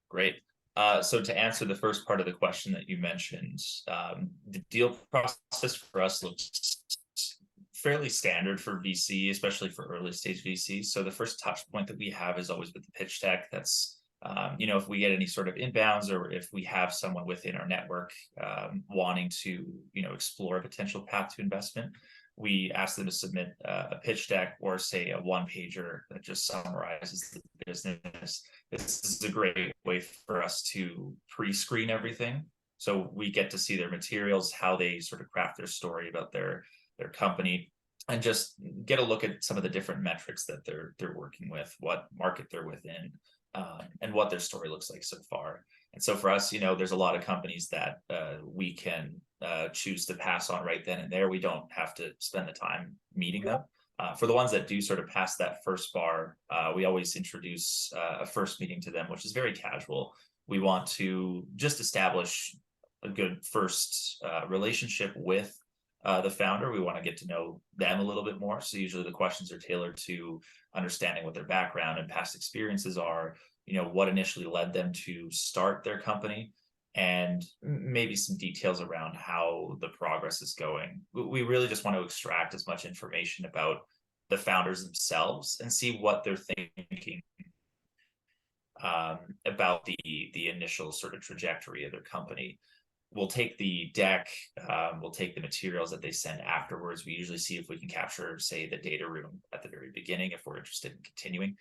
Great. So to answer the first part of the question that you mentioned, the deal process for us looks fairly standard for VC, especially for early stage VC. So the first touch point that we have is always with the pitch deck. That's, if we get any sort of inbounds or if we have someone within our network wanting to, explore a potential path to investment, we ask them to submit a pitch deck or say a one pager that just summarizes the business. This is a great way for us to pre-screen everything. So we get to see their materials, how they sort of craft their story about their company, and just get a look at some of the different metrics that they're working with, what market they're within, and what their story looks like so far. And so for us, there's a lot of companies that we can choose to pass on right then and there. We don't have to spend the time meeting them. For the ones that do sort of pass that first bar, we always introduce a first meeting to them, which is very casual. We want to just establish a good first relationship with the founder. We want to get to know them a little bit more. So usually the questions are tailored to understanding what their background and past experiences are, what initially led them to start their company, and maybe some details around how the progress is going. We really just want to extract as much information about the founders themselves and see what they're thinking about the initial sort of trajectory of their company. We'll take the deck, we'll take the materials that they send afterwards. We usually see if we can capture, say, the data room at the very beginning, if we're interested in continuing.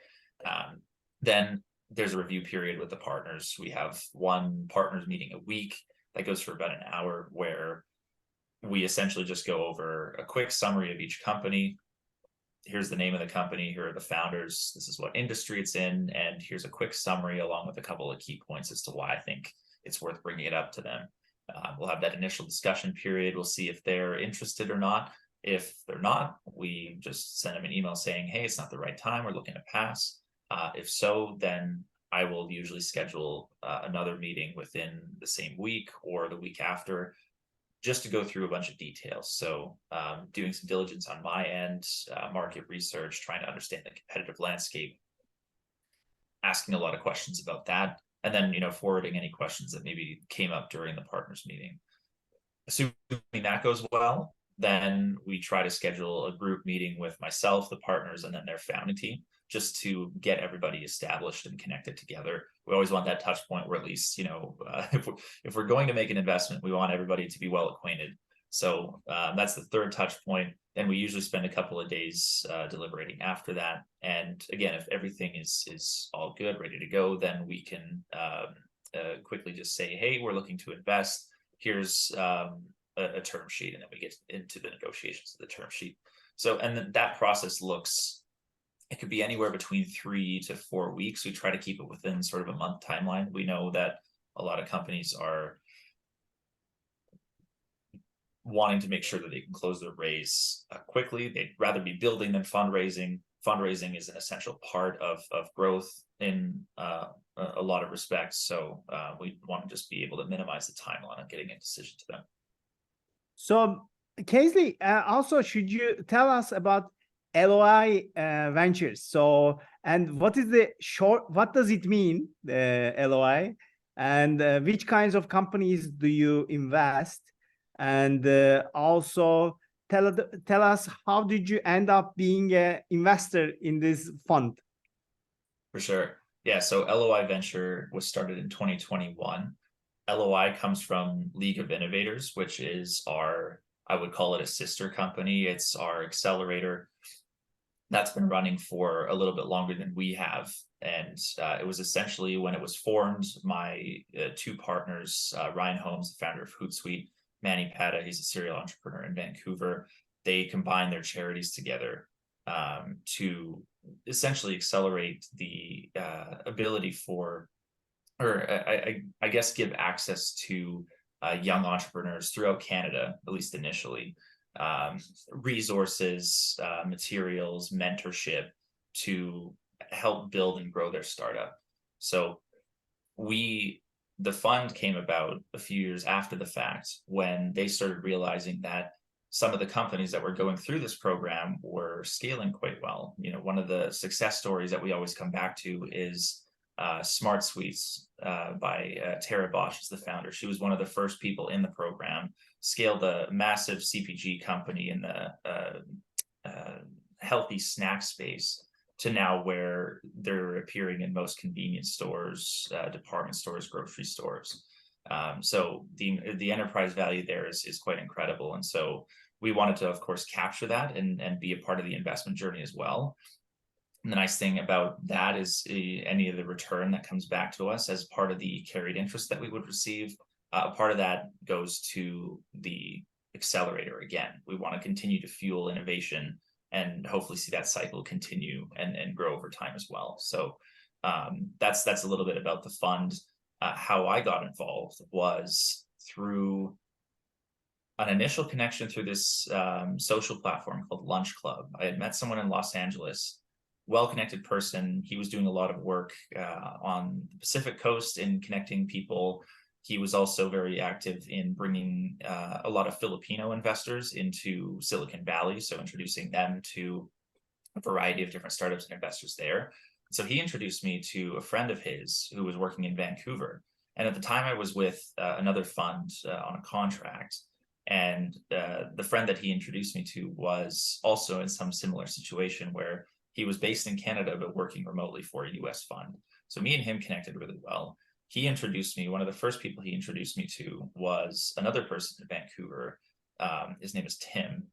Then there's a review period with the partners. We have one partners meeting a week that goes for about an hour, where we essentially just go over a quick summary of each company. Here's the name of the company, here are the founders, this is what industry it's in, and here's a quick summary along with a couple of key points as to why I think it's worth bringing it up to them. We'll have that initial discussion period. We'll see if they're interested or not. If they're not, we just send them an email saying, hey, it's not the right time, we're looking to pass. If so, then I will usually schedule another meeting within the same week or the week after, just to go through a bunch of details. So doing some diligence on my end, market research, trying to understand the competitive landscape, asking a lot of questions about that, and then forwarding any questions that maybe came up during the partners meeting. Assuming that goes well, then we try to schedule a group meeting with myself, the partners, and then their founding team, just to get everybody established and connected together. We always want that touch point where at least, if we're going to make an investment, we want everybody to be well acquainted. So that's the third touch point. Then we usually spend a couple of days deliberating after that. And again, if everything is all good, ready to go, then we can quickly just say, hey, we're looking to invest. Here's a term sheet, and then we get into the negotiations of the term sheet. So, and then that process looks, it could be anywhere between 3 to 4 weeks. We try to keep it within sort of a month timeline. We know that a lot of companies are wanting to make sure that they can close their raise quickly. They'd rather be building than fundraising. Fundraising is an essential part of growth in a lot of respects. So we want to just be able to minimize the timeline of getting a decision to them. So Casey, also, should you tell us about LOI Ventures? So, and what is the short, what does it mean, the LOI, and which kinds of companies do you invest? And also tell us, how did you end up being an investor in this fund? For sure. Yeah, so LOI Venture was started in 2021. LOI comes from League of Innovators, which is our, I would call it a sister company. It's our accelerator that's been running for a little bit longer than we have. And it was essentially, when it was formed, my two partners, Ryan Holmes, the founder of Hootsuite, Manny Pata, he's a serial entrepreneur in Vancouver, they combined their charities together to essentially accelerate the ability for, or I guess give access to young entrepreneurs throughout Canada, at least initially, resources, materials, mentorship to help build and grow their startup. So the fund came about a few years after the fact, when they started realizing that some of the companies that were going through this program were scaling quite well. One of the success stories that we always come back to is Smart Suites by Tara Bosch is the founder. She was one of the first people in the program, scaled a massive CPG company in the healthy snack space to now where they're appearing in most convenience stores, department stores, grocery stores. So the enterprise value there is quite incredible. And so we wanted to, of course, capture that and be a part of the investment journey as well. And the nice thing about that is any of the return that comes back to us as part of the carried interest that we would receive, part of that goes to the accelerator. Again, we want to continue to fuel innovation and hopefully see that cycle continue and grow over time as well. So that's a little bit about the fund. How I got involved was through an initial connection through this social platform called Lunch Club. I had met someone in Los Angeles, well-connected person. He was doing a lot of work on the Pacific Coast in connecting people. He was also very active in bringing a lot of Filipino investors into Silicon Valley, so introducing them to a variety of different startups and investors there. So he introduced me to a friend of his who was working in Vancouver. And at the time I was with another fund on a contract. And the friend that he introduced me to was also in some similar situation where he was based in Canada, but working remotely for a US fund. So me and him connected really well. He introduced me, one of the first people he introduced me to was another person in Vancouver. His name is Tim.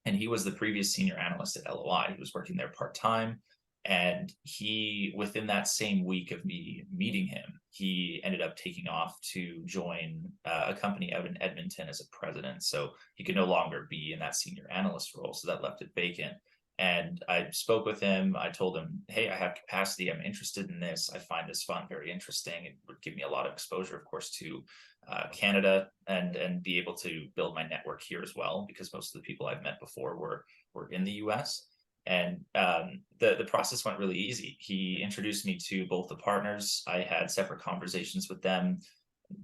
And he was the previous senior analyst at LOI. He was working there part-time. And he, within that same week of me meeting him, he ended up taking off to join a company out in Edmonton as a president. So he could no longer be in that senior analyst role. So that left it vacant. And I spoke with him. I told him, hey, I have capacity. I'm interested in this. I find this fund very interesting. It would give me a lot of exposure, of course, to Canada and be able to build my network here as well, because most of the people I've met before were in the US. And the process went really easy. He introduced me to both the partners. I had separate conversations with them,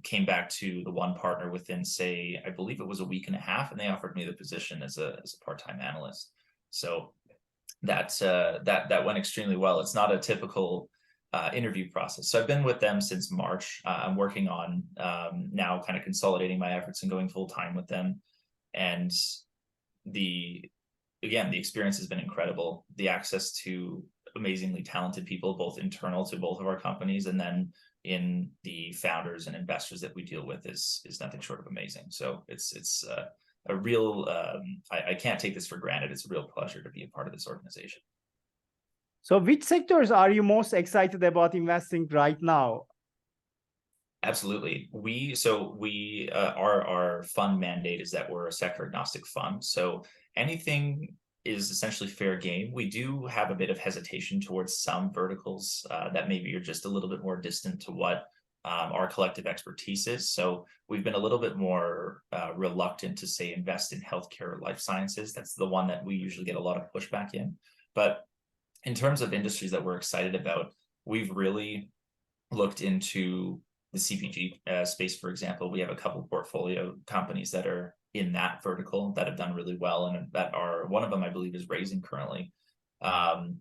came back to the one partner within, say, I believe it was a week and a half, and they offered me the position as a part-time analyst. So that went extremely well. It's not a typical interview process. So I've been with them since March. I'm working on now kind of consolidating my efforts and going full-time with them. And the experience has been incredible. The access to amazingly talented people, both internal to both of our companies, and then in the founders and investors that we deal with is nothing short of amazing. So it's a real, I can't take this for granted. It's a real pleasure to be a part of this organization. So which sectors are you most excited about investing right now? Absolutely. Our fund mandate is that we're a sector agnostic fund. So anything is essentially fair game. We do have a bit of hesitation towards some verticals that maybe are just a little bit more distant to what our collective expertise is. So we've been a little bit more reluctant to, say, invest in healthcare or life sciences. That's the one that we usually get a lot of pushback in. But in terms of industries that we're excited about, we've really looked into the CPG space, for example. We have a couple portfolio companies that are in that vertical that have done really well, and that are, one of them I believe is raising currently.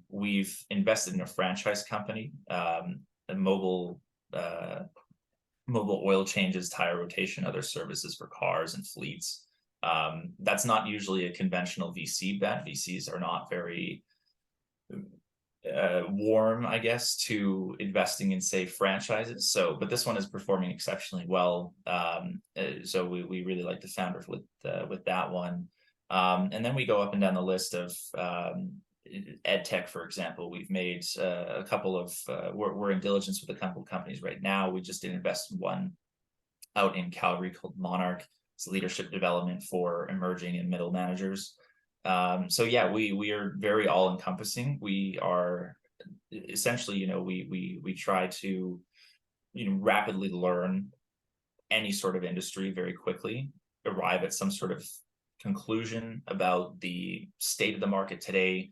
We've invested in a franchise company, a mobile oil changes, tire rotation, other services for cars and fleets. That's not usually a conventional VC bet. VCs are not very warm, I guess, to investing in, say, franchises. So, but this one is performing exceptionally well. So we really like the founders with that one. And then we go up and down the list of ed tech, for example. We've made a couple of we're in diligence with a couple of companies right now. We just did invest in one out in Calgary called Monarch. It's leadership development for emerging and middle managers. So yeah, we are very all encompassing. We are essentially, we try to, rapidly learn any sort of industry very quickly, arrive at some sort of conclusion about the state of the market today,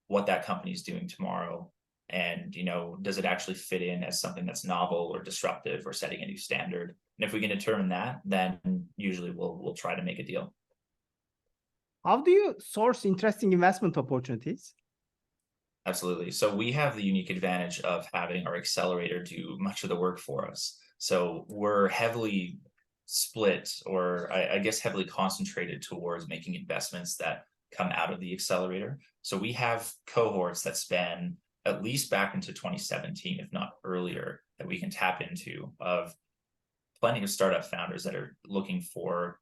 what that company is doing tomorrow, and does it actually fit in as something that's novel or disruptive or setting a new standard. And if we can determine that, then usually we'll try to make a deal. How do you source interesting investment opportunities? Absolutely. So we have the unique advantage of having our accelerator do much of the work for us. So we're heavily split, or I guess heavily concentrated towards making investments that come out of the accelerator. So we have cohorts that span at least back into 2017, if not earlier, that we can tap into, of plenty of startup founders that are looking for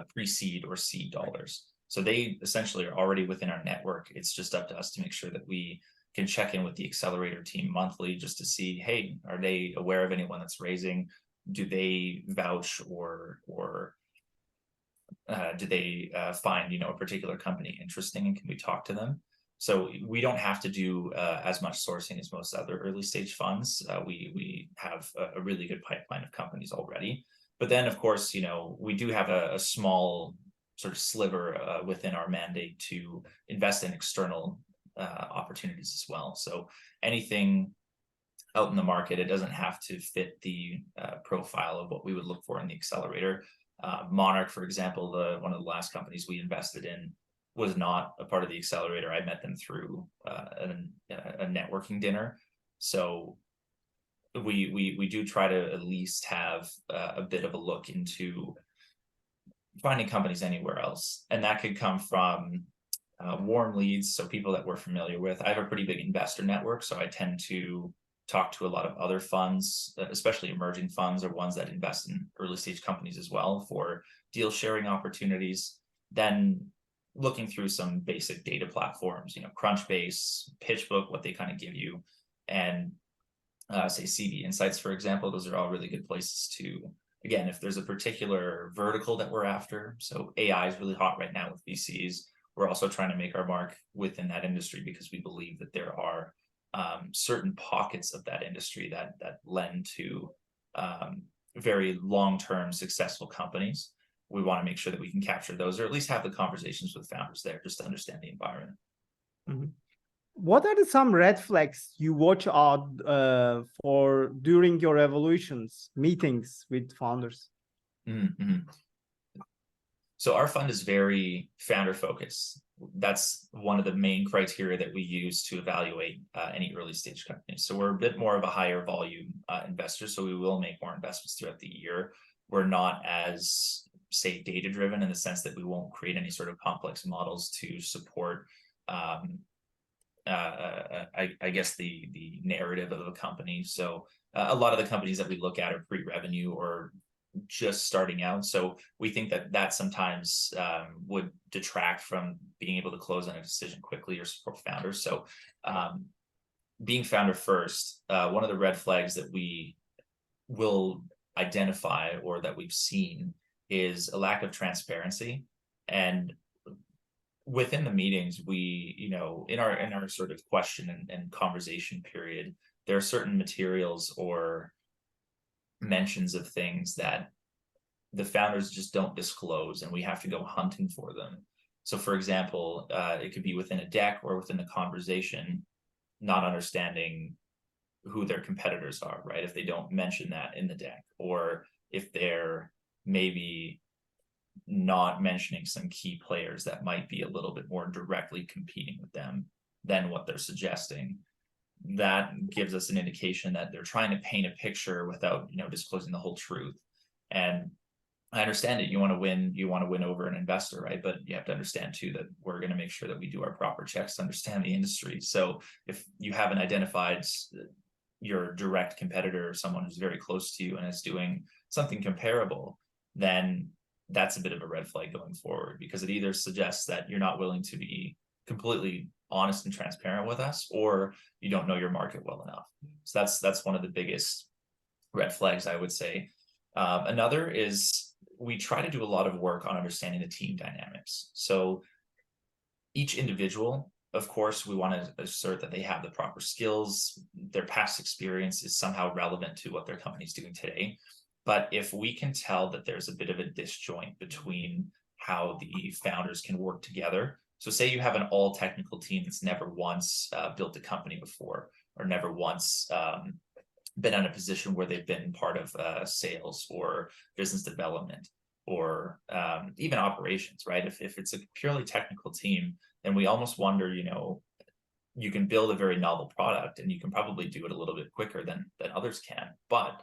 pre-seed or seed dollars. So they essentially are already within our network. It's just up to us to make sure that we can check in with the accelerator team monthly just to see, hey, are they aware of anyone that's raising? Do they vouch or do they find, you know, a particular company interesting, and can we talk to them? So we don't have to do as much sourcing as most other early stage funds. We have a really good pipeline of companies already. But then, of course, you know, we do have a small sort of sliver within our mandate to invest in external opportunities as well. So anything out in the market, it doesn't have to fit the profile of what we would look for in the accelerator. Monarch, for example, one of the last companies we invested in was not a part of the accelerator. I met them through a networking dinner. So we do try to at least have a bit of a look into finding companies anywhere else. And that could come from warm leads, so people that we're familiar with. I have a pretty big investor network, so I tend to talk to a lot of other funds, especially emerging funds or ones that invest in early stage companies as well, for deal sharing opportunities. Then looking through some basic data platforms, you know, Crunchbase, PitchBook, what they kind of give you, and say CV Insights, for example. Those are all really good places to, again, if there's a particular vertical that we're after. So AI is really hot right now with VCs. We're also trying to make our mark within that industry because we believe that there are certain pockets of that industry that lend to very long-term successful companies. We want to make sure that we can capture those, or at least have the conversations with founders there, just to understand the environment. Mm-hmm. What are some red flags you watch out for during your evaluations meetings with founders? Mm-hmm. So our fund is very founder focused. That's one of the main criteria that we use to evaluate any early stage companies. So we're a bit more of a higher volume investor, so we will make more investments throughout the year. We're not as, say, data driven, in the sense that we won't create any sort of complex models to support I guess the narrative of a company. So a lot of the companies that we look at are pre-revenue or just starting out. So we think that sometimes would detract from being able to close on a decision quickly or support founders. So being founder first, one of the red flags that we will identify, or that we've seen, is a lack of transparency. And within the meetings, we, you know, in our sort of question and conversation period, there are certain materials or mentions of things that the founders just don't disclose, and we have to go hunting for them. So for example, it could be within a deck or within the conversation, not understanding who their competitors are, right? If they don't mention that in the deck, or if they're maybe not mentioning some key players that might be a little bit more directly competing with them than what they're suggesting, that gives us an indication that they're trying to paint a picture without, you know, disclosing the whole truth. And I understand it. You want to win over an investor, right? But you have to understand too that we're going to make sure that we do our proper checks to understand the industry. So if you haven't identified your direct competitor, or someone who's very close to you and is doing something comparable, then that's a bit of a red flag going forward, because it either suggests that you're not willing to be completely honest and transparent with us, or you don't know your market well enough. So that's one of the biggest red flags, I would say. Another is we try to do a lot of work on understanding the team dynamics. So each individual, of course, we want to assert that they have the proper skills, their past experience is somehow relevant to what their company is doing today. But if we can tell that there's a bit of a disjoint between how the founders can work together. So say you have an all technical team that's never once built a company before, or never once been in a position where they've been part of sales or business development, or even operations, right? If it's a purely technical team, then we almost wonder, you know, you can build a very novel product, and you can probably do it a little bit quicker than others can. But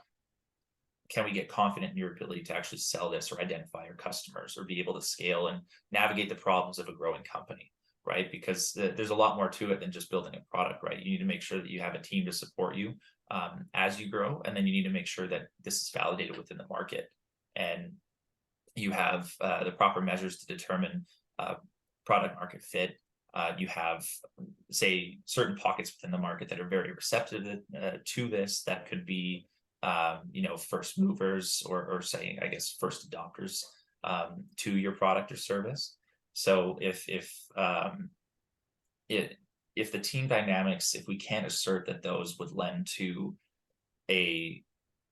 can we get confident in your ability to actually sell this, or identify your customers, or be able to scale and navigate the problems of a growing company, right? Because there's a lot more to it than just building a product, right? You need to make sure that you have a team to support you as you grow, and then you need to make sure that this is validated within the market, and you have the proper measures to determine product market fit. You have, say, certain pockets within the market that are very receptive to this, that could be first movers, or say, I guess, first adopters to your product or service. So if the team dynamics, if we can't assert that those would lend to a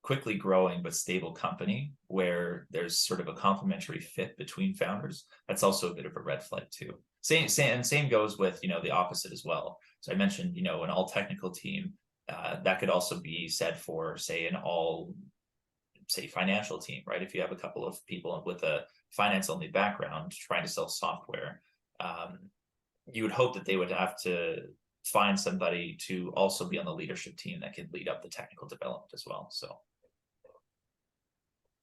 quickly growing but stable company where there's sort of a complementary fit between founders, that's also a bit of a red flag too. Same goes with, the opposite as well. So I mentioned, an all technical team. That could also be said for, say, an all, say, financial team, right? If you have a couple of people with a finance only background trying to sell software, you would hope that they would have to find somebody to also be on the leadership team that could lead up the technical development as well. So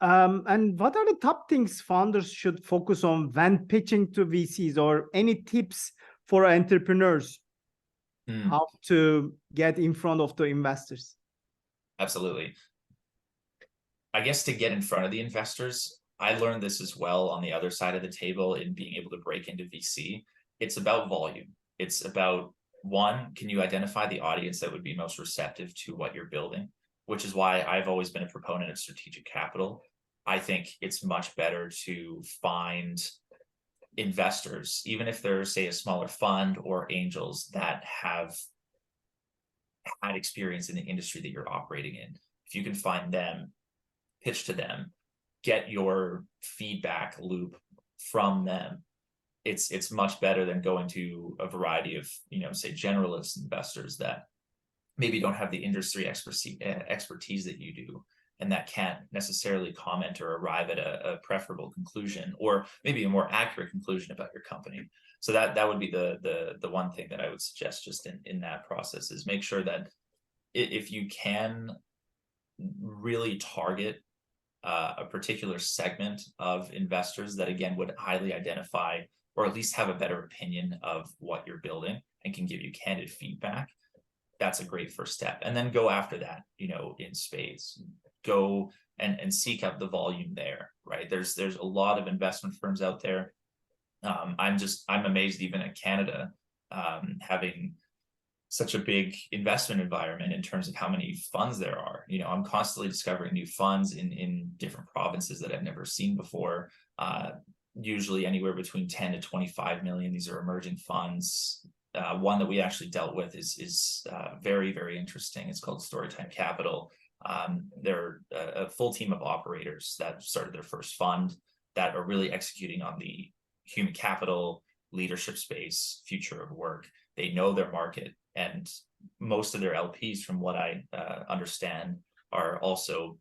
and what are the top things founders should focus on when pitching to VCs, or any tips for entrepreneurs how to get in front of the investors? Absolutely. I guess to get in front of the investors, I learned this as well on the other side of the table in being able to break into VC. It's about volume. It's about, one, can you identify the audience that would be most receptive to what you're building? Which is why I've always been a proponent of strategic capital. I think it's much better to find investors, even if they're, say, a smaller fund or angels that have had experience in the industry that you're operating in. If you can find them, pitch to them, get your feedback loop from them, it's much better than going to a variety of, say, generalist investors that maybe don't have the industry expertise that you do, and that can't necessarily comment or arrive at a preferable conclusion, or maybe a more accurate conclusion about your company. So that would be the one thing that I would suggest just in that process, is make sure that if you can really target a particular segment of investors that, again, would highly identify, or at least have a better opinion of what you're building and can give you candid feedback, that's a great first step. And then go after that, in spades. Go and seek out the volume there, right? There's a lot of investment firms out there. I'm amazed, even in Canada, having such a big investment environment in terms of how many funds there are. I'm constantly discovering new funds in different provinces that I've never seen before. Usually anywhere between 10 to 25 million. These are emerging funds. One that we actually dealt with is very, very interesting. It's called Storytime Capital. They're a full team of operators that started their first fund, that are really executing on the human capital, leadership space, future of work. They know their market, and most of their LPs, from what I understand, are also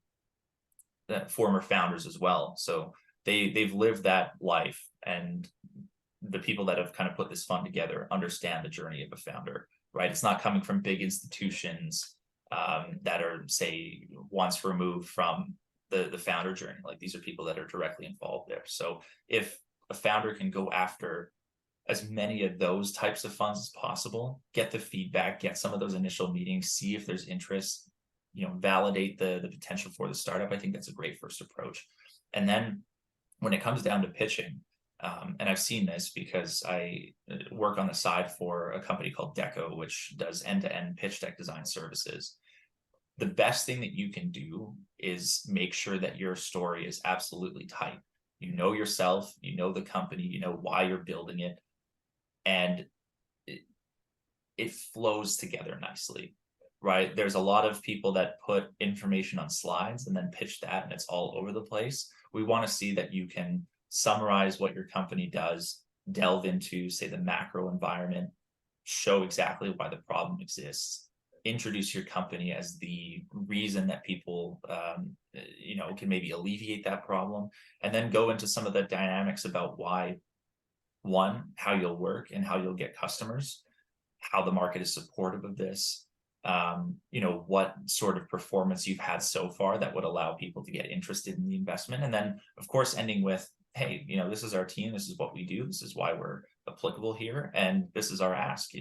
former founders as well. So they've lived that life, and the people that have kind of put this fund together understand the journey of a founder, right? It's not coming from big institutions that are, say, once removed from the founder journey. Like, these are people that are directly involved there. So if a founder can go after as many of those types of funds as possible, get the feedback, get some of those initial meetings, see if there's interest, validate the potential for the startup, I think that's a great first approach. And then when it comes down to pitching, and I've seen this because I work on the side for a company called Deco, which does end-to-end pitch deck design services. The best thing that you can do is make sure that your story is absolutely tight. You know yourself, you know the company, you know why you're building it, and it flows together nicely, right? There's a lot of people that put information on slides and then pitch that, and it's all over the place. We want to see that you can summarize what your company does, delve into, say, the macro environment, show exactly why the problem exists, introduce your company as the reason that people, can maybe alleviate that problem, and then go into some of the dynamics about why, one, how you'll work and how you'll get customers, how the market is supportive of this, what sort of performance you've had so far that would allow people to get interested in the investment. And then, of course, ending with, hey, this is our team, this is what we do, this is why we're applicable here, and this is our ask.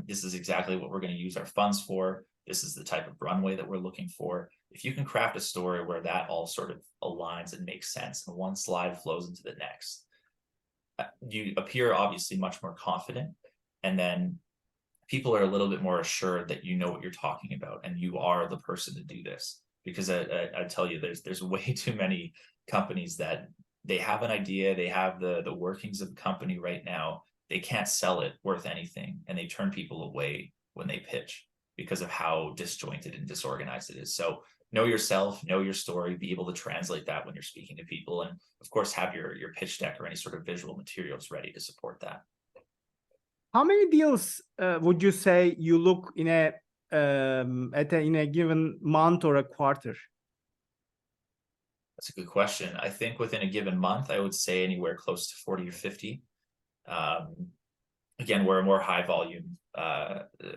This is exactly what we're going to use our funds for. This is the type of runway that we're looking for. If you can craft a story where that all sort of aligns and makes sense, and one slide flows into the next, you appear obviously much more confident, and then people are a little bit more assured that you know what you're talking about and you are the person to do this. Because I tell you, there's way too many companies that they have an idea, they have the workings of the company right now, they can't sell it worth anything, and they turn people away when they pitch because of how disjointed and disorganized it is. So know yourself, know your story, be able to translate that when you're speaking to people, and of course have your pitch deck or any sort of visual materials ready to support that. How many deals would you say you look in a given month or a quarter? That's a good question. I think within a given month, I would say anywhere close to 40 or 50. Again, we're a more high volume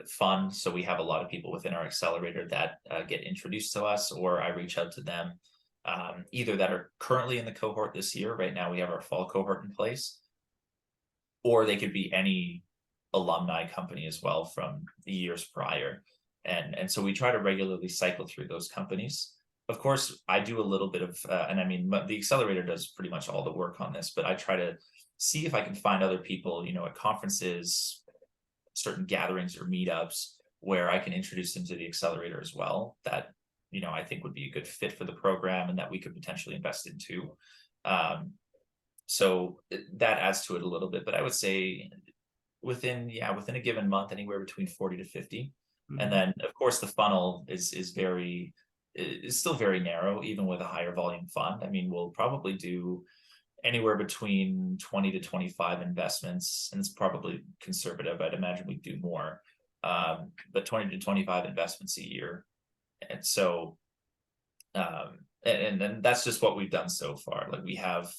fund, so we have a lot of people within our accelerator that get introduced to us, or I reach out to them, either that are currently in the cohort this year. Right now we have our fall cohort in place, or they could be any alumni company as well from the years prior. And so we try to regularly cycle through those companies. Of course, I do a little bit of, and I mean, the accelerator does pretty much all the work on this, but I try to see if I can find other people, at conferences, certain gatherings or meetups, where I can introduce them to the accelerator as well, that, I think would be a good fit for the program and that we could potentially invest into. So that adds to it a little bit, but I would say within a given month, anywhere between 40 to 50. Mm-hmm. And then of course the funnel is still very narrow, even with a higher volume fund. I mean, we'll probably do anywhere between 20 to 25 investments, and it's probably conservative. I'd imagine we do more, but 20 to 25 investments a year. And so, and that's just what we've done so far. Like we have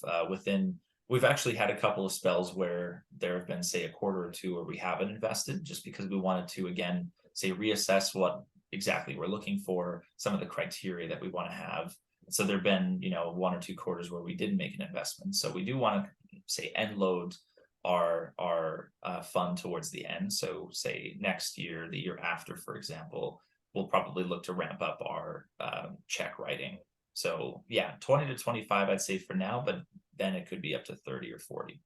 we've actually had a couple of spells where there have been, say, a quarter or two where we haven't invested, just because we wanted to, again, say, reassess what exactly we're looking for, some of the criteria that we want to have. So there've been, 1 or 2 quarters where we didn't make an investment. So we do want to, say, end load our fund towards the end. So say next year, the year after, for example, we'll probably look to ramp up our check writing. So yeah, 20 to 25, I'd say for now, but then it could be up to 30 or 40.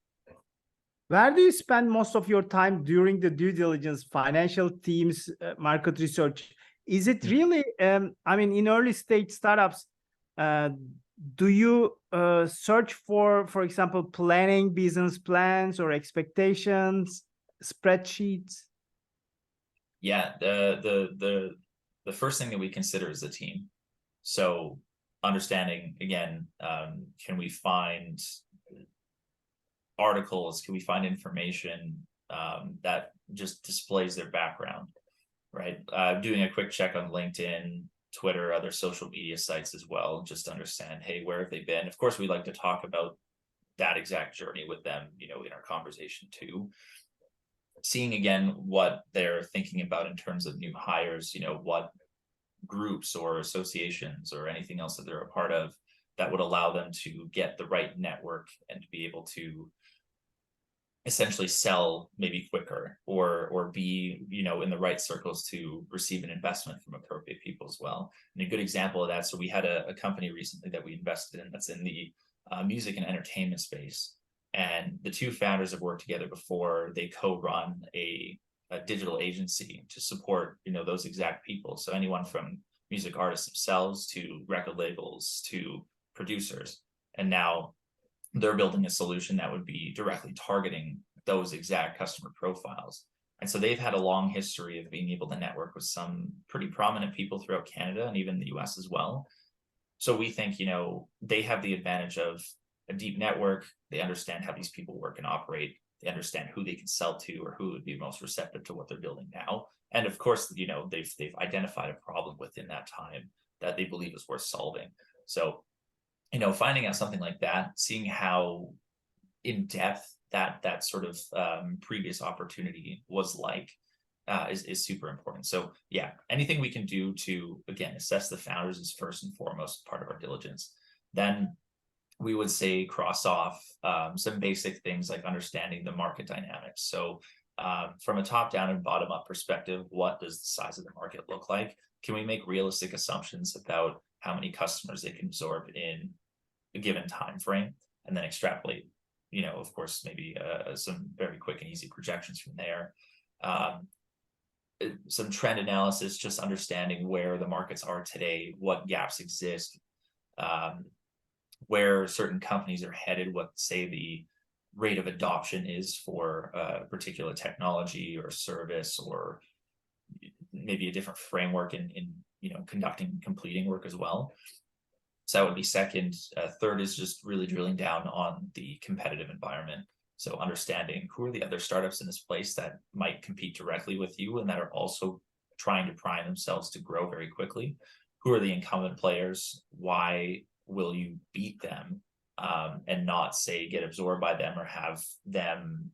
Where do you spend most of your time during the due diligence, financial teams, market research? Is it really, I mean, in early stage startups, do you search for example, planning business plans or expectations, spreadsheets? Yeah, the first thing that we consider is the team. So understanding, again, can we find articles, can we find information that just displays their background, right? Doing a quick check on LinkedIn, Twitter, other social media sites as well, just to understand, hey, where have they been? Of course, we like to talk about that exact journey with them, in our conversation too. Seeing again what they're thinking about in terms of new hires, what groups or associations or anything else that they're a part of that would allow them to get the right network and to be able to essentially sell maybe quicker or be, in the right circles to receive an investment from appropriate people as well. And a good example of that, so we had a company recently that we invested in that's in the music and entertainment space. And the two founders have worked together before. They co-run a digital agency to support, those exact people. So anyone from music artists themselves to record labels to producers. And now they're building a solution that would be directly targeting those exact customer profiles. And so they've had a long history of being able to network with some pretty prominent people throughout Canada and even the US as well. So we think, they have the advantage of a deep network. They understand how these people work and operate. They understand who they can sell to or who would be most receptive to what they're building now. And of course, they've identified a problem within that time that they believe is worth solving. So, finding out something like that, seeing how in depth that sort of previous opportunity was like is super important. So yeah, anything we can do to, again, assess the founders is first and foremost part of our diligence. Then we would say cross off some basic things like understanding the market dynamics. So from a top down and bottom up perspective, what does the size of the market look like? Can we make realistic assumptions about how many customers they can absorb in a given time frame, and then extrapolate, of course, maybe some very quick and easy projections from there. Some trend analysis, just understanding where the markets are today, what gaps exist, where certain companies are headed, what, say, the rate of adoption is for a particular technology or service, or maybe a different framework in conducting and completing work as well. So that would be second. Third is just really drilling down on the competitive environment. So understanding who are the other startups in this place that might compete directly with you and that are also trying to prime themselves to grow very quickly. Who are the incumbent players? Why will you beat them and not, say, get absorbed by them or have them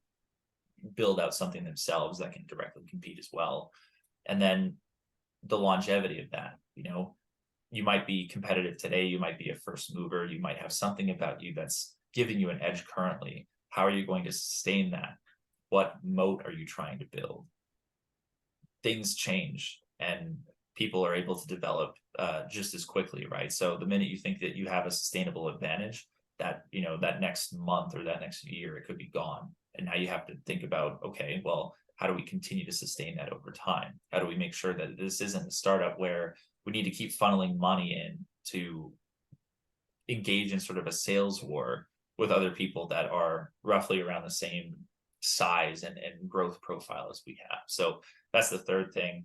build out something themselves that can directly compete as well? And then the longevity of that. You might be competitive today, you might be a first mover, you might have something about you that's giving you an edge currently. How are you going to sustain that? What moat are you trying to build? Things change and people are able to develop just as quickly, right? So the minute you think that you have a sustainable advantage, that that next month or that next year, it could be gone. And now you have to think about, okay, well, how do we continue to sustain that over time? How do we make sure that this isn't a startup where we need to keep funneling money in to engage in sort of a sales war with other people that are roughly around the same size and growth profile as we have? So that's the third thing.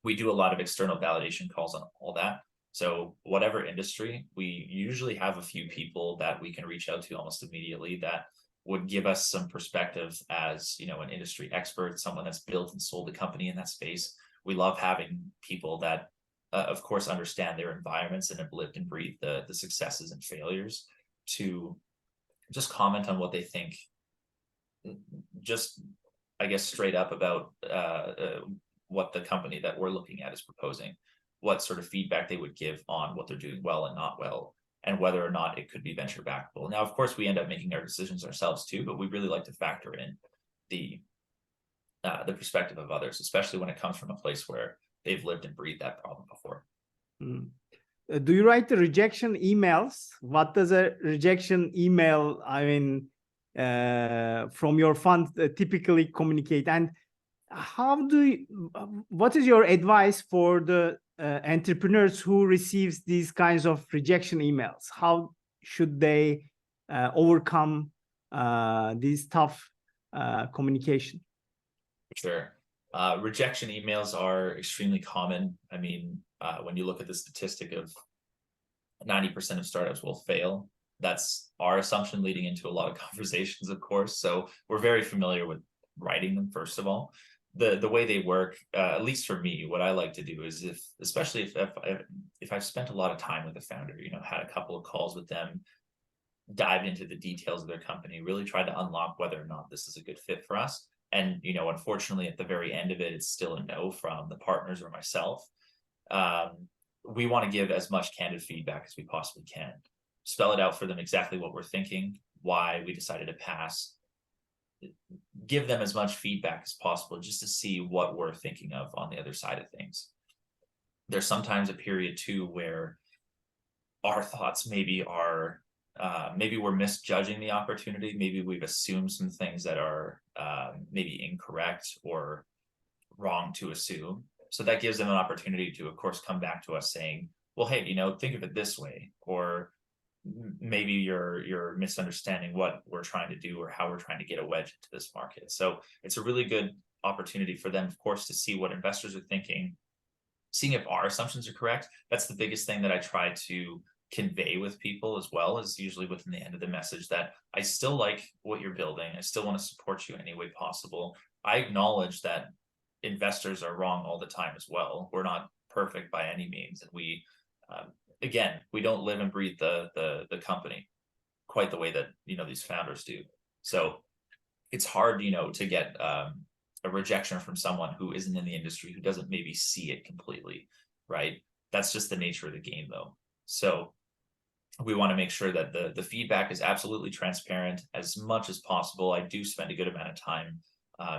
We do a lot of external validation calls on all that. So whatever industry, we usually have a few people that we can reach out to almost immediately that would give us some perspective as, an industry expert, someone that's built and sold a company in that space. We love having people that, of course, understand their environments and have lived and breathed the successes and failures to just comment on what they think, just, I guess, straight up about what the company that we're looking at is proposing, what sort of feedback they would give on what they're doing well and not well, and whether or not it could be venture backable. Now, of course, we end up making our decisions ourselves too, but we really like to factor in the perspective of others, especially when it comes from a place where they've lived and breathed that problem before. Do you write the rejection emails? What does a rejection email, from your fund typically communicate? And what is your advice for the entrepreneurs who receives these kinds of rejection emails? How should they overcome these tough communication? Sure. Rejection emails are extremely common. When you look at the statistic of 90% of startups will fail, that's our assumption leading into a lot of conversations, of course. So we're very familiar with writing them, first of all. The way they work, at least for me, what I like to do is especially if I've spent a lot of time with the founder, had a couple of calls with them, dived into the details of their company, really tried to unlock whether or not this is a good fit for us. And, unfortunately, at the very end of it, it's still a no from the partners or myself. We want to give as much candid feedback as we possibly can. Spell it out for them exactly what we're thinking, why we decided to pass. Give them as much feedback as possible just to see what we're thinking of on the other side of things. There's sometimes a period too where our thoughts maybe are maybe we're misjudging the opportunity. Maybe we've assumed some things that are maybe incorrect or wrong to assume. So that gives them an opportunity to, of course, come back to us saying, well, hey, think of it this way, or maybe you're misunderstanding what we're trying to do or how we're trying to get a wedge into this market. So it's a really good opportunity for them, of course, to see what investors are thinking, seeing if our assumptions are correct. That's the biggest thing that I try to convey with people as well, is usually within the end of the message, that I still like what you're building. I still want to support you in any way possible. I acknowledge that investors are wrong all the time as well. We're not perfect by any means. And we, again, we don't live and breathe the company quite the way that, these founders do. So it's hard, to get a rejection from someone who isn't in the industry, who doesn't maybe see it completely, right? That's just the nature of the game, though. So we want to make sure that the feedback is absolutely transparent as much as possible. I do spend a good amount of time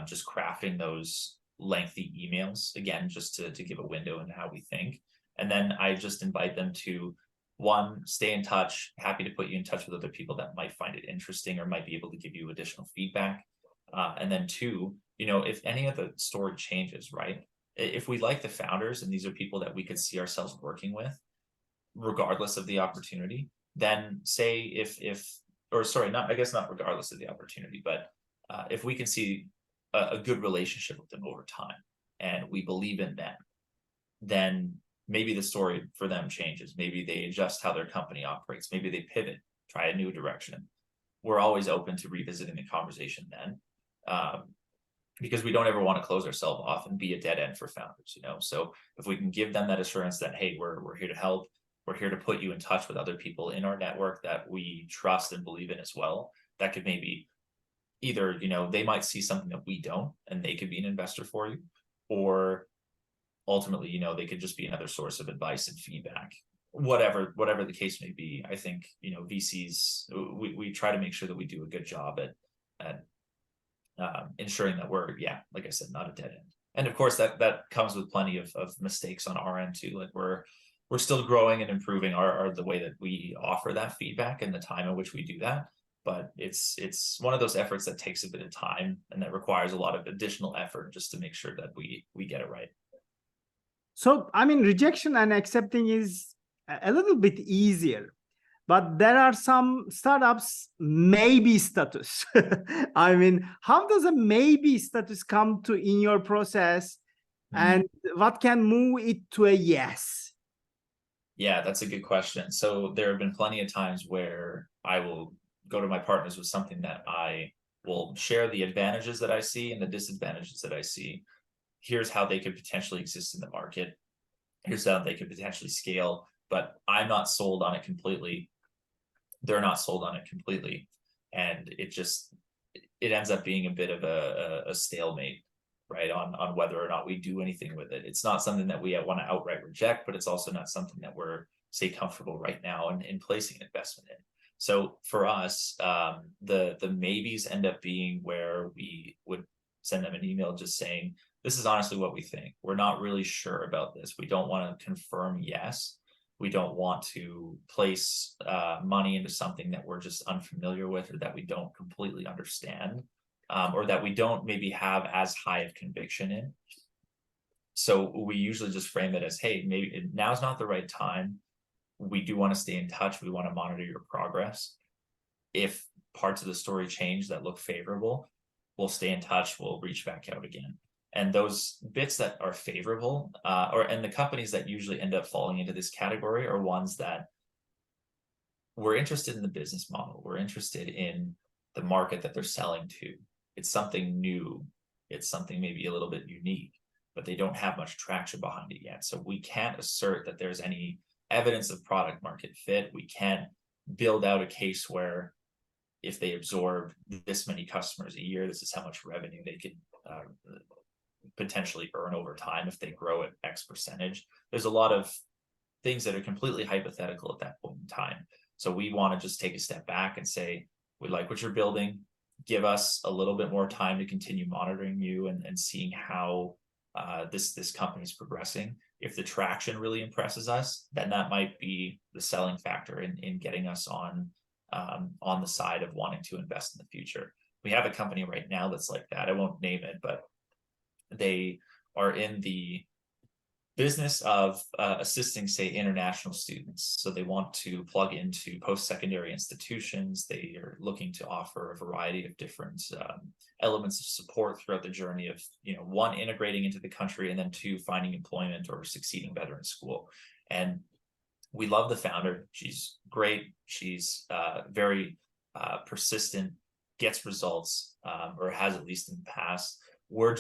just crafting those lengthy emails, again, just to give a window into how we think. And then I just invite them to, one, stay in touch. Happy to put you in touch with other people that might find it interesting or might be able to give you additional feedback. And then two, if any of the story changes, right? If we like the founders and these are people that we could see ourselves working with, regardless of the opportunity, then say not regardless of the opportunity, but if we can see a good relationship with them over time and we believe in them, then maybe the story for them changes. Maybe they adjust how their company operates. Maybe they pivot, try a new direction. We're always open to revisiting the conversation then, because we don't ever want to close ourselves off and be a dead end for founders, So if we can give them that assurance that, hey, we're here to help, we're here to put you in touch with other people in our network that we trust and believe in as well, that could maybe either, they might see something that we don't, and they could be an investor for you, or ultimately, they could just be another source of advice and feedback, whatever the case may be. I think, VCs, we try to make sure that we do a good job at ensuring that we're, like I said, not a dead end. And of course that comes with plenty of mistakes on our end too. Like we're still growing and improving the way that we offer that feedback and the time in which we do that. But it's one of those efforts that takes a bit of time and that requires a lot of additional effort just to make sure that we get it right. So, rejection and accepting is a little bit easier, but there are some startups maybe status. How does a maybe status come to in your process, and what can move it to a yes? Yeah, that's a good question. So there have been plenty of times where I will go to my partners with something that I will share the advantages that I see and the disadvantages that I see. Here's how they could potentially exist in the market. Here's how they could potentially scale, but I'm not sold on it completely. They're not sold on it completely. And it ends up being a bit of a stalemate, right? On whether or not we do anything with it. It's not something that we want to outright reject, but it's also not something that we're, say, comfortable right now in placing an investment in. So for us, the maybes end up being where we would send them an email just saying, this is honestly what we think. We're not really sure about this. We don't want to confirm yes. We don't want to place money into something that we're just unfamiliar with or that we don't completely understand, or that we don't maybe have as high of conviction in. So we usually just frame it as, hey, maybe now's not the right time. We do want to stay in touch. We want to monitor your progress. If parts of the story change that look favorable, we'll stay in touch. We'll reach back out again. And those bits that are favorable, and the companies that usually end up falling into this category are ones that we're interested in the business model. We're interested in the market that they're selling to. It's something new. It's something maybe a little bit unique, but they don't have much traction behind it yet. So we can't assert that there's any evidence of product market fit. We can't build out a case where if they absorb this many customers a year, this is how much revenue they could potentially earn over time if they grow at X percentage. There's a lot of things that are completely hypothetical at that point in time. So we want to just take a step back and say, we like what you're building. Give us a little bit more time to continue monitoring you and seeing how this company is progressing. If the traction really impresses us, then that might be the selling factor in getting us on the side of wanting to invest in the future. We have a company right now that's like that. I won't name it, but they are in the business of assisting, say, international students. So they want to plug into post-secondary institutions. They are looking to offer a variety of different elements of support throughout the journey of, one, integrating into the country, and then two, finding employment or succeeding better in school. And we love the founder. She's great. She's very persistent, gets results, or has at least in the past. We're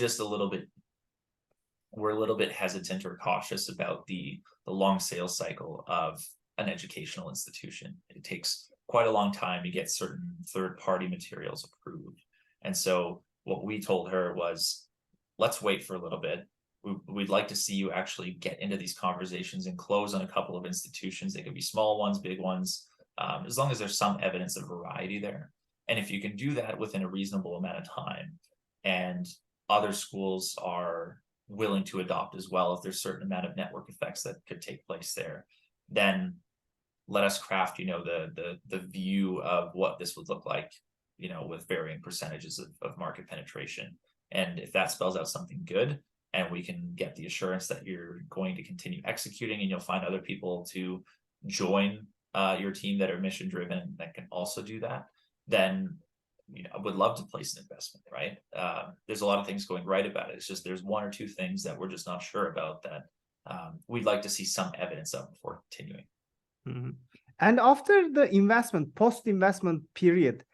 a little bit hesitant or cautious about the long sales cycle of an educational institution. It takes quite a long time to get certain third-party materials approved. And so what we told her was, let's wait for a little bit. We'd like to see you actually get into these conversations and close on a couple of institutions. They could be small ones, big ones, as long as there's some evidence of variety there. And if you can do that within a reasonable amount of time, and other schools are willing to adopt as well, if there's a certain amount of network effects that could take place there, then let us craft, the view of what this would look like, with varying percentages of market penetration. And if that spells out something good, and we can get the assurance that you're going to continue executing, and you'll find other people to join your team that are mission driven that can also do that, then I would love to place an investment, right? There's a lot of things going right about it. It's just there's one or two things that we're just not sure about that we'd like to see some evidence of before continuing. Mm-hmm. And after the investment, post-investment period,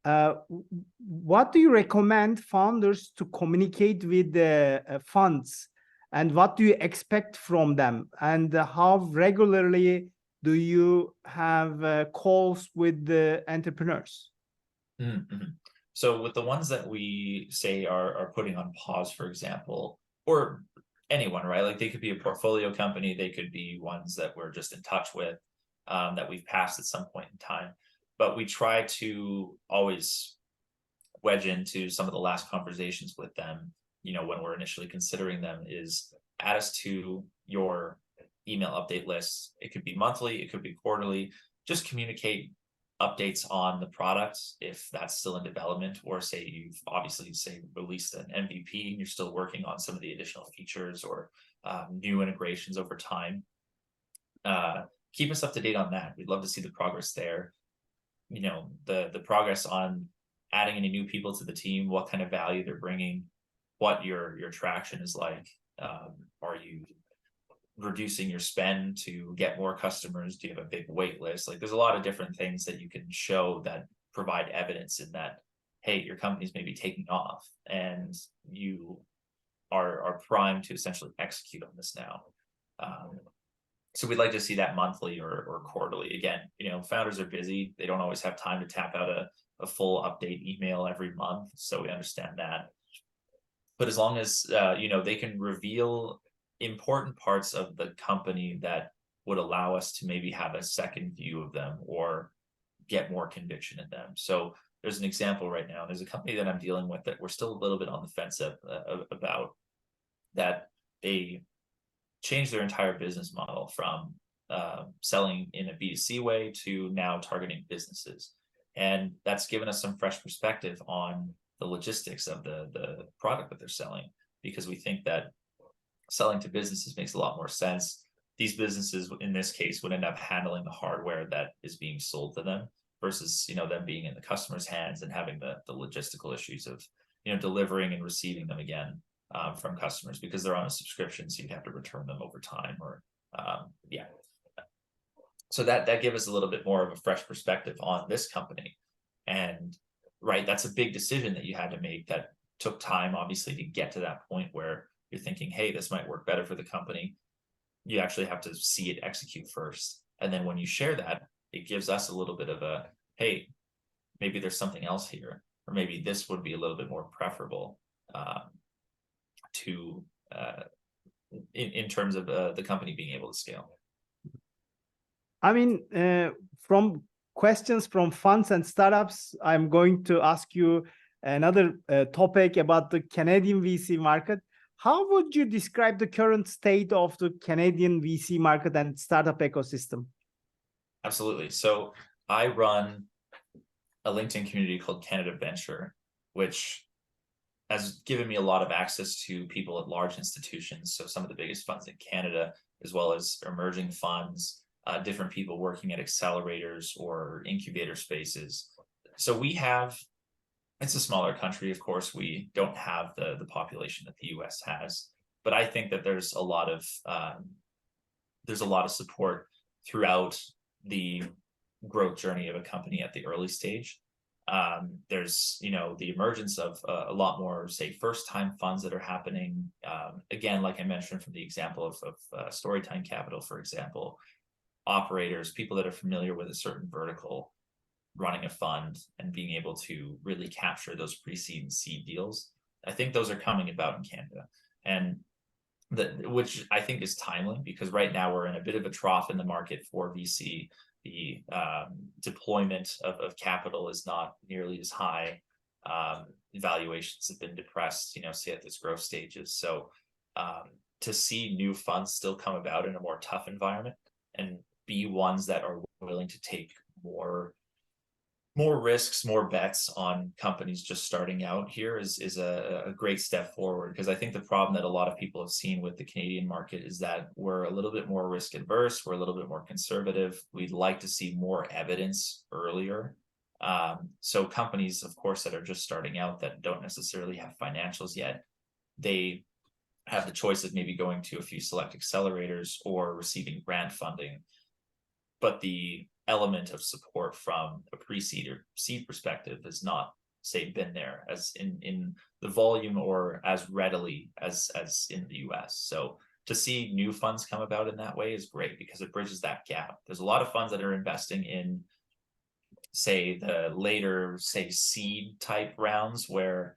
what do you recommend founders to communicate with the funds, and what do you expect from them, and how regularly do you have calls with the entrepreneurs? Mm-hmm. So with the ones that we say are putting on pause, for example, or anyone, right? Like they could be a portfolio company, they could be ones that we're just in touch with, that we've passed at some point in time. But we try to always wedge into some of the last conversations with them, when we're initially considering them, is add us to your email update lists. It could be monthly, it could be quarterly. Just communicate updates on the product if that's still in development, or say you've obviously released an MVP and you're still working on some of the additional features or new integrations over time. Keep us up to date on that. We'd love to see the progress there. The progress on adding any new people to the team, what kind of value they're bringing, what your traction is like. Are you reducing your spend to get more customers? Do you have a big wait list? Like there's a lot of different things that you can show that provide evidence in that, hey, your company's maybe taking off and you are primed to essentially execute on this now. So we'd like to see that monthly or quarterly. Again, founders are busy. They don't always have time to tap out a full update email every month. So we understand that. But as long as, they can reveal important parts of the company that would allow us to maybe have a second view of them or get more conviction in them. So there's an example right now. There's a company that I'm dealing with that we're still a little bit on the fence about, that they changed their entire business model from selling in a B2C way to now targeting businesses. And that's given us some fresh perspective on the logistics of the product that they're selling, because we think that selling to businesses makes a lot more sense. These businesses, in this case, would end up handling the hardware that is being sold to them versus, them being in the customer's hands and having the logistical issues of, delivering and receiving them again from customers, because they're on a subscription, so you'd have to return them over time, or so that gave us a little bit more of a fresh perspective on this company. And right, that's a big decision that you had to make that took time, obviously, to get to that point where you're thinking, hey, this might work better for the company. You actually have to see it execute first, and then when you share that, it gives us a little bit of a, hey, maybe there's something else here, or maybe this would be a little bit more preferable in terms of the company being able to scale. I mean, from questions from funds and startups, I'm going to ask you another topic about the Canadian VC market. How would you describe the current state of the Canadian VC market and startup ecosystem? Absolutely. So I run a LinkedIn community called Canada Venture, which has given me a lot of access to people at large institutions. So some of the biggest funds in Canada, as well as emerging funds, different people working at accelerators or incubator spaces. So it's a smaller country, of course. We don't have the population that the US has, but I think that there's a lot of support throughout the growth journey of a company at the early stage. There's the emergence of a lot more, say, first-time funds that are happening. Again, like I mentioned from the example of Storytime Capital, for example, operators, people that are familiar with a certain vertical. running a fund and being able to really capture those pre-seed and seed deals. I think those are coming about in Canada, and which I think is timely, because right now we're in a bit of a trough in the market for VC. The deployment of capital is not nearly as high. Valuations have been depressed, say at this growth stages. So to see new funds still come about in a more tough environment and be ones that are willing to take more risks, more bets on companies just starting out here is a great step forward. Because I think the problem that a lot of people have seen with the Canadian market is that we're a little bit more risk adverse. We're a little bit more conservative. We'd like to see more evidence earlier. So companies, of course, that are just starting out, that don't necessarily have financials yet, they have the choice of maybe going to a few select accelerators or receiving grant funding. But the element of support from a pre-seed or seed perspective has not, say, been there as in the volume or as readily as in the US. So to see new funds come about in that way is great, because it bridges that gap. There's a lot of funds that are investing in, say, the later, say, seed type rounds, where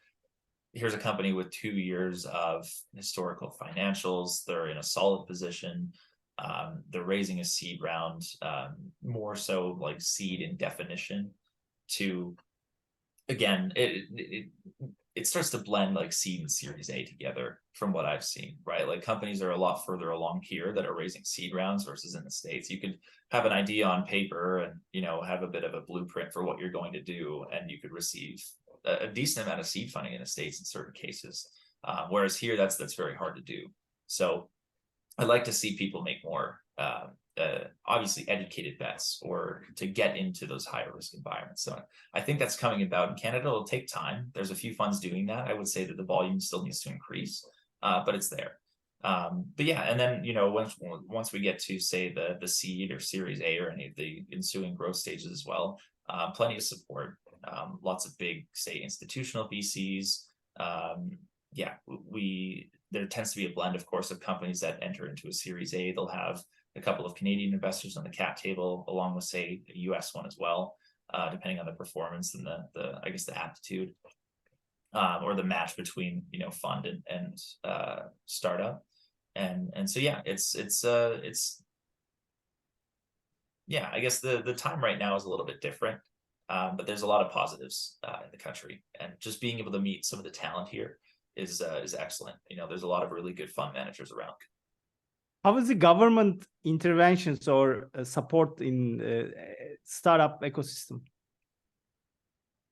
here's a company with 2 years of historical financials. They're in a solid position. They're raising a seed round, more so like seed in definition, to, again, it starts to blend like seed and Series A together from what I've seen, right? Like companies are a lot further along here that are raising seed rounds versus in the States. You could have an idea on paper and, have a bit of a blueprint for what you're going to do, and you could receive a decent amount of seed funding in the States in certain cases. Whereas here, that's very hard to do. So I'd like to see people make more, obviously, educated bets, or to get into those higher risk environments. So I think that's coming about in Canada. It'll take time. There's a few funds doing that. I would say that the volume still needs to increase, but it's there. But yeah, and then, once we get to, say, the seed or Series A or any of the ensuing growth stages as well, plenty of support, lots of big, say, institutional VCs. Yeah, there tends to be a blend, of course, of companies that enter into a Series A. They'll have a couple of Canadian investors on the cap table, along with, say, a US one as well, depending on the performance and the I guess the aptitude, or the match between, fund and startup. And so yeah, it's yeah, I guess the time right now is a little bit different, but there's a lot of positives in the country, and just being able to meet some of the talent here is excellent. There's a lot of really good fund managers around. How is the government interventions or support in startup ecosystem?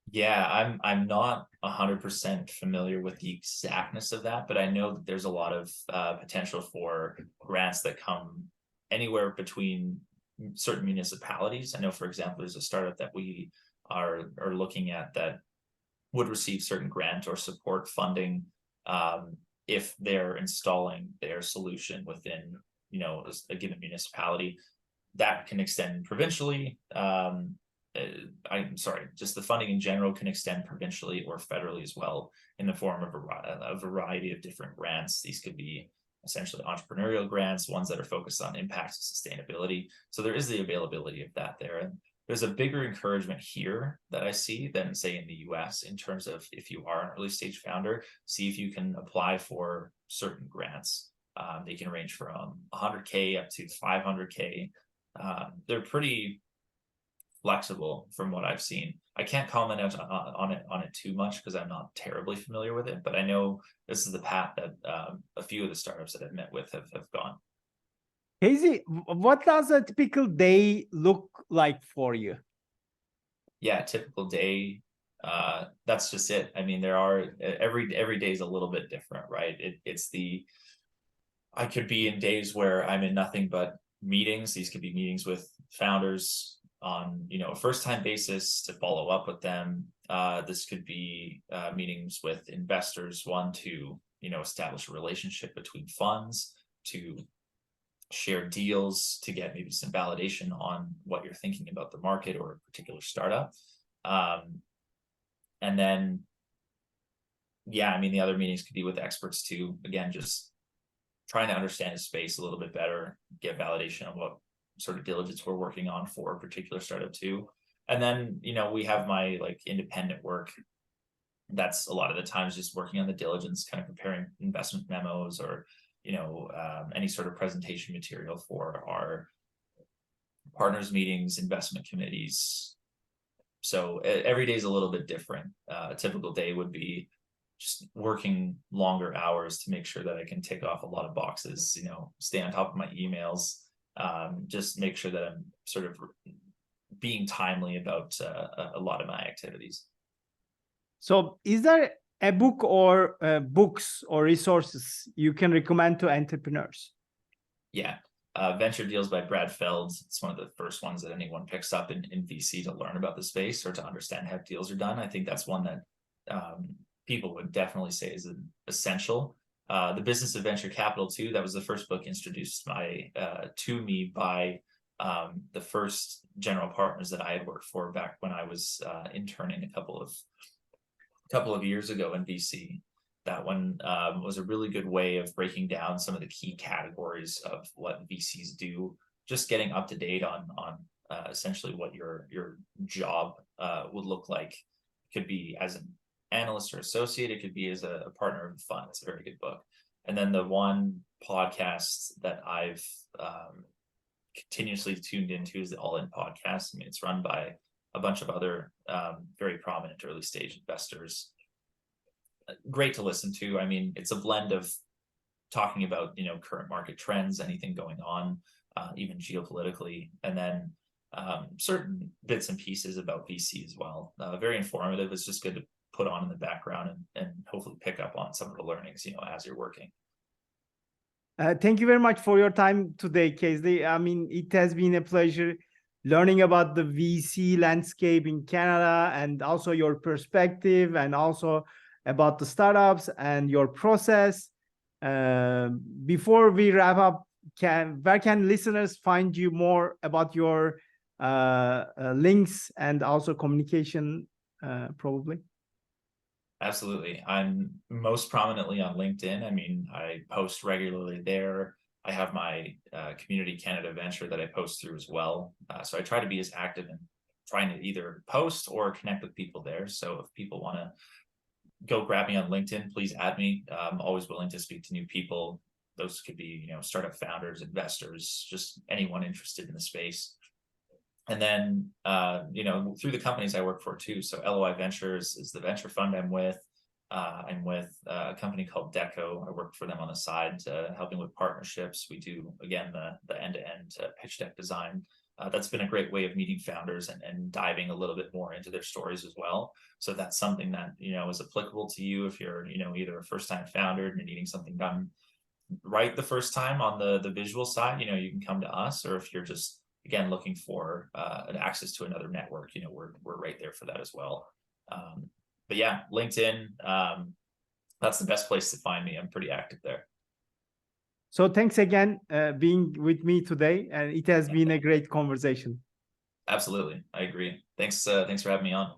Yeah, I'm not 100% familiar with the exactness of that, but I know that there's a lot of potential for grants that come anywhere between certain municipalities. I know, for example, there's a startup that we are looking at that would receive certain grant or support funding if they're installing their solution within, a given municipality. That can extend provincially. I'm sorry, just the funding in general can extend provincially or federally as well, in the form of a variety of different grants. These could be essentially entrepreneurial grants, ones that are focused on impact and sustainability. So there is the availability of that there. And there's a bigger encouragement here that I see than, say, in the US, in terms of, if you are an early stage founder, see if you can apply for certain grants. They can range from 100K up to 500K. They're pretty flexible from what I've seen. I can't comment on it too much because I'm not terribly familiar with it, but I know this is the path that a few of the startups that I've met with have gone. Casey, what does a typical day look like for you? Yeah, typical day. That's just it. I mean, there are every day is a little bit different, right? I could be in days where I'm in nothing but meetings. These could be meetings with founders on, a first-time basis to follow up with them. This could be meetings with investors, one to, establish a relationship between funds, to share deals, to get maybe some validation on what you're thinking about the market or a particular startup. And then, yeah, I mean, the other meetings could be with experts too. Again, just trying to understand the space a little bit better, get validation on what sort of diligence we're working on for a particular startup too. And then, we have my like independent work. That's a lot of the times just working on the diligence, kind of preparing investment memos or, any sort of presentation material for our partners meetings, investment committees. So every day is a little bit different. A typical day would be just working longer hours to make sure that I can tick off a lot of boxes, stay on top of my emails, just make sure that I'm sort of being timely about a lot of my activities. So is there a book or books or resources you can recommend to entrepreneurs? Yeah. Venture Deals by Brad Feld. It's one of the first ones that anyone picks up in VC to learn about the space or to understand how deals are done. I think that's one that people would definitely say is essential. The Business of Venture Capital too. That was the first book introduced to me by the first general partners that I had worked for back when I was interning a couple of years ago in VC. That one was a really good way of breaking down some of the key categories of what VCs do, just getting up to date on essentially what your job would look like. It could be as an analyst or associate, it could be as a partner of the fund. It's a very good book. And then the one podcast that I've continuously tuned into is the All In podcast. I mean, it's run by a bunch of other very prominent early stage investors. Great to listen to. I mean, it's a blend of talking about, current market trends, anything going on, even geopolitically, and then certain bits and pieces about VC as well. Very informative. It's just good to put on in the background and hopefully pick up on some of the learnings, as you're working. Thank you very much for your time today, Casey. I mean, it has been a pleasure learning about the VC landscape in Canada and also your perspective and also about the startups and your process. Before we wrap up, where can listeners find you more about your links and also communication, probably? Absolutely. I'm most prominently on LinkedIn. I mean, I post regularly there. I have my Community Canada Venture that I post through as well. So I try to be as active in trying to either post or connect with people there. So if people want to go grab me on LinkedIn, please add me. I'm always willing to speak to new people. Those could be, startup founders, investors, just anyone interested in the space. And then, through the companies I work for too. So LOI Ventures is the venture fund I'm with. I'm with a company called Deco. I work for them on the side, helping with partnerships. We do, again, the end-to-end pitch deck design. That's been a great way of meeting founders and diving a little bit more into their stories as well. So that's something that, is applicable to you if you're, either a first-time founder and you're needing something done right the first time on the visual side, you can come to us. Or if you're just, again, looking for an access to another network, we're right there for that as well. But yeah, LinkedIn, that's the best place to find me. I'm pretty active there. So thanks again being with me today, and it has been a great conversation. Absolutely. I agree. Thanks for having me on.